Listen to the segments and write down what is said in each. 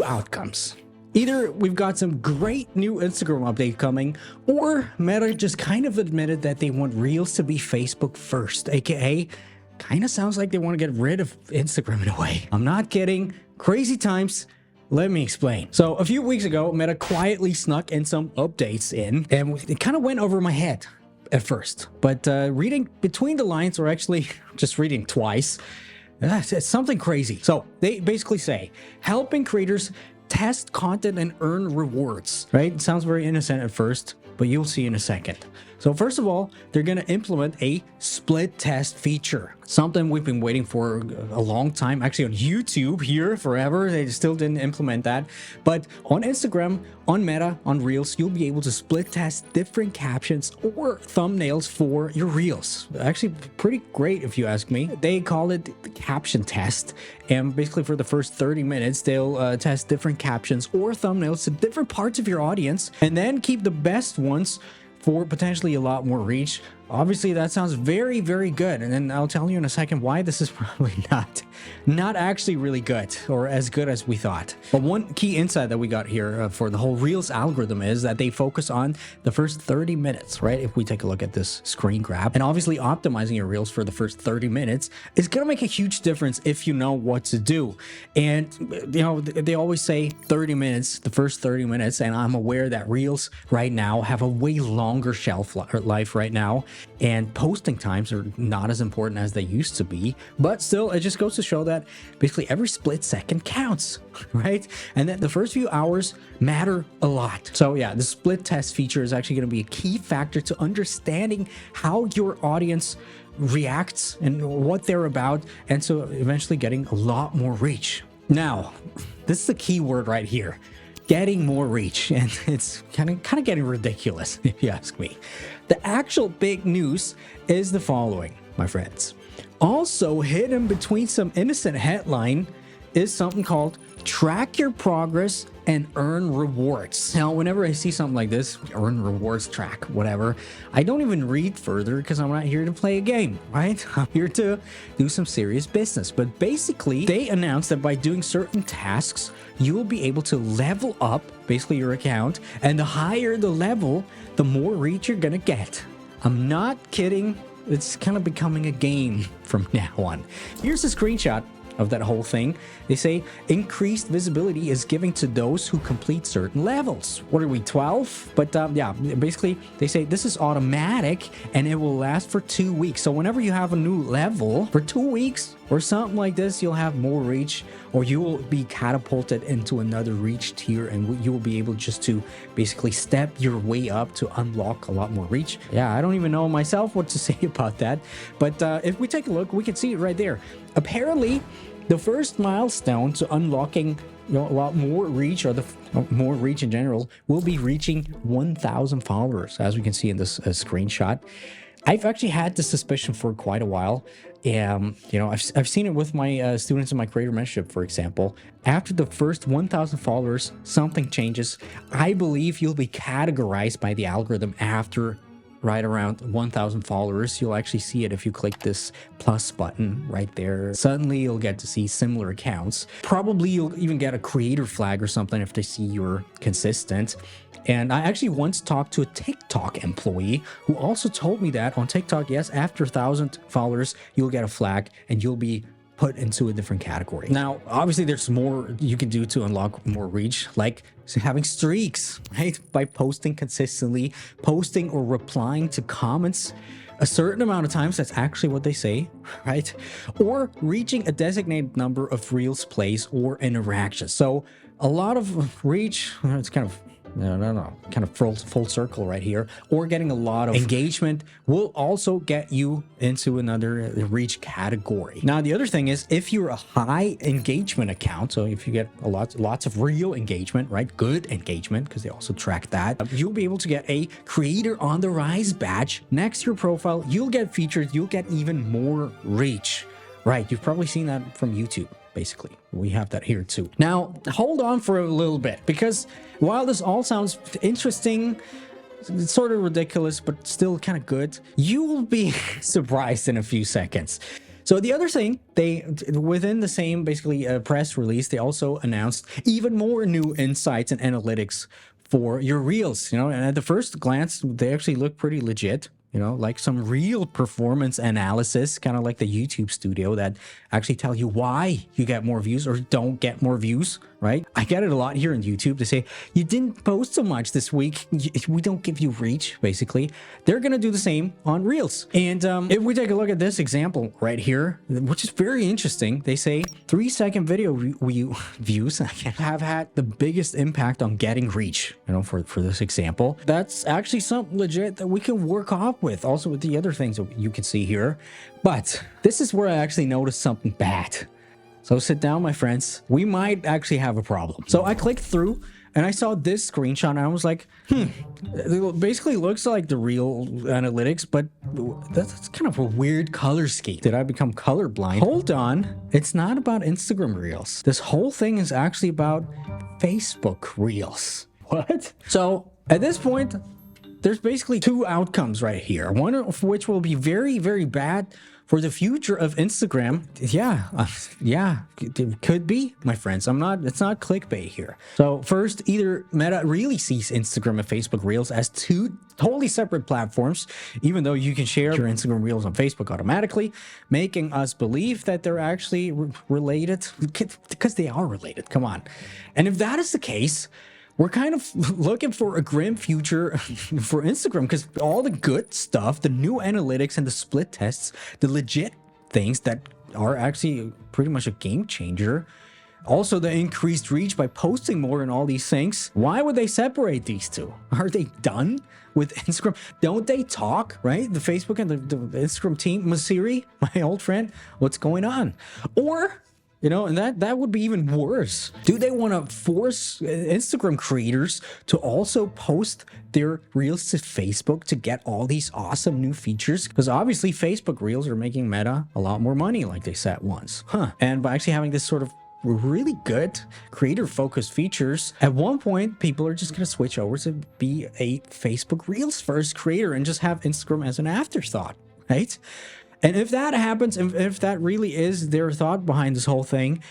two outcomes. Either we've got some great new Instagram update coming, or Meta just kind of admitted that they want Reels to be Facebook first, aka kind of sounds like they want to get rid of Instagram in a way. I'm not kidding. Crazy times. Let me explain. So a few weeks ago, Meta quietly snuck in some updates in, and it kind of went over my head at first. But reading between the lines, or actually just reading twice, it's something crazy. So they basically say, helping creators test content and earn rewards, right? It sounds very innocent at first, but you'll see in a second. So first of all, they're going to implement a split test feature, something we've been waiting for a long time. Actually, on YouTube here forever, they still didn't implement that. But on Instagram, on Meta, on Reels, you'll be able to split test different captions or thumbnails for your Reels. Actually, pretty great if you ask me. They call it the caption test. And basically for the first 30 minutes, they'll test different captions or thumbnails to different parts of your audience, and then keep the best ones for potentially a lot more reach. Obviously, that sounds very, very good. And then I'll tell you in a second why this is probably not actually really good, or as good as we thought. But one key insight that we got here for the whole Reels algorithm is that they focus on the first 30 minutes, right? If we take a look at this screen grab, and obviously optimizing your Reels for the first 30 minutes is going to make a huge difference if you know what to do. And, you know, they always say 30 minutes, the first 30 minutes. And I'm aware that Reels right now have a way longer shelf life right now. And posting times are not as important as they used to be, but still, it just goes to show that basically every split second counts, right? And that the first few hours matter a lot. So yeah, the split test feature is actually going to be a key factor to understanding how your audience reacts and what they're about, and so eventually getting a lot more reach. Now, this is the key word right here. Getting more reach, and it's kind of getting ridiculous if you ask me. The actual big news is the following, my friends. Also hidden between some innocent headline is something called track your progress and earn rewards. Now, whenever I see something like this, earn rewards, track, whatever, I don't even read further because I'm not here to play a game, right? I'm here to do some serious business. But basically, they announced that by doing certain tasks, you will be able to level up basically your account. And the higher the level, the more reach you're going to get. I'm not kidding. It's kind of becoming a game from now on. Here's a screenshot of that whole thing. They say increased visibility is given to those who complete certain levels. What are we, 12? But yeah, basically they say this is automatic and it will last for 2 weeks. So whenever you have a new level for 2 weeks or something like this, you'll have more reach, or you will be catapulted into another reach tier, and you will be able just to basically step your way up to unlock a lot more reach. Yeah, I don't even know myself what to say about that. But if we take a look, we can see it right there. Apparently, the first milestone to unlocking a lot more reach, or more reach in general, will be reaching 1,000 followers, as we can see in this screenshot. I've actually had this suspicion for quite a while. I've seen it with my students in my creator mentorship, for example. After the first 1,000 followers, something changes. I believe you'll be categorized by the algorithm after right around 1,000 followers. You'll actually see it if you click this plus button right there. Suddenly you'll get to see similar accounts. Probably you'll even get a creator flag or something if they see you're consistent. And I actually once talked to a TikTok employee who also told me that on TikTok, yes, after 1,000 followers, you'll get a flag and you'll be put into a different category. Now, obviously, there's more you can do to unlock more reach, like having streaks, right? By posting consistently, posting or replying to comments a certain amount of times. That's actually what they say, right? Or reaching a designated number of Reels plays or interactions. So a lot of reach, it's kind of kind of full circle right here, or getting a lot of engagement will also get you into another reach category. Now, the other thing is, if you're a high engagement account, so if you get lots of real engagement, right, good engagement, because they also track that, you'll be able to get a creator on the rise badge next to your profile. You'll get featured, you'll get even more reach, right? You've probably seen that from YouTube. Basically, we have that here too. Now, hold on for a little bit, because while this all sounds interesting, it's sort of ridiculous, but still kind of good, you will be surprised in a few seconds. So the other thing, they within the same basically press release, they also announced even more new insights and analytics for your reels. And at the first glance, they actually look pretty legit. Like some real performance analysis, kind of like the YouTube studio that actually tell you why you get more views or don't get more views, right? I get it a lot here on YouTube. They say, you didn't post so much this week. We don't give you reach, basically. They're going to do the same on Reels. And if we take a look at this example right here, which is very interesting, they say 3-second video views have had the biggest impact on getting reach, for this example. That's actually something legit that we can work off with, also with the other things that you can see here. But this is where I actually noticed something bad. So sit down, my friends. We might actually have a problem. So I clicked through and I saw this screenshot and I was like, it basically looks like the real analytics, but that's kind of a weird color scheme. Did I become colorblind? Hold on. It's not about Instagram Reels. This whole thing is actually about Facebook Reels. What? So at this point, there's basically two outcomes right here. One of which will be very, very bad for the future of Instagram. Yeah, it could be, my friends. It's not clickbait here. So first, either Meta really sees Instagram and Facebook Reels as two totally separate platforms, even though you can share your Instagram Reels on Facebook automatically, making us believe that they're actually related, because they are related. Come on. And if that is the case, we're kind of looking for a grim future for Instagram, because all the good stuff, the new analytics and the split tests, the legit things that are actually pretty much a game changer, also the increased reach by posting more and all these things. Why would they separate these two? Are they done with Instagram? Don't they talk, right? The Facebook and the Instagram team, Masiri, my old friend, what's going on? Or... and that would be even worse. Do they want to force Instagram creators to also post their Reels to Facebook to get all these awesome new features? Because obviously Facebook Reels are making Meta a lot more money, like they said once. And by actually having this sort of really good creator-focused features, at one point, people are just going to switch over to be a Facebook Reels first creator and just have Instagram as an afterthought, right? And if that happens, if that really is their thought behind this whole thing,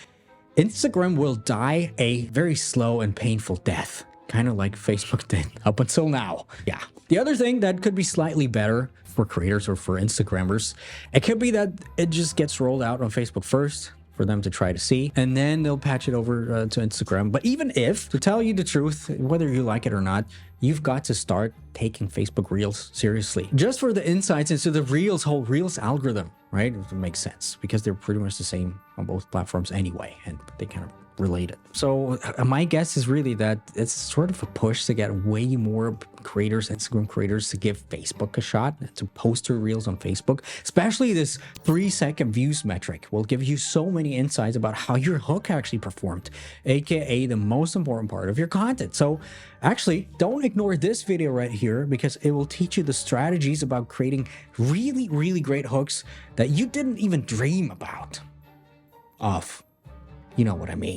Instagram will die a very slow and painful death, kind of like Facebook did up until now. Yeah. The other thing that could be slightly better for creators or for Instagrammers, it could be that it just gets rolled out on Facebook first for them to try to see, and then they'll patch it over to Instagram. But even if, to tell you the truth, whether you like it or not, you've got to start taking Facebook Reels seriously. Just for the insights into the whole Reels algorithm, right? It makes sense because they're pretty much the same on both platforms anyway, and they kind of related. So my guess is really that it's sort of a push to get way more creators, Instagram creators, to give Facebook a shot, to post their Reels on Facebook. Especially this 3-second views metric will give you so many insights about how your hook actually performed, aka the most important part of your content. So actually, don't ignore this video right here, because it will teach you the strategies about creating really, really great hooks that you didn't even dream about. You know what I mean.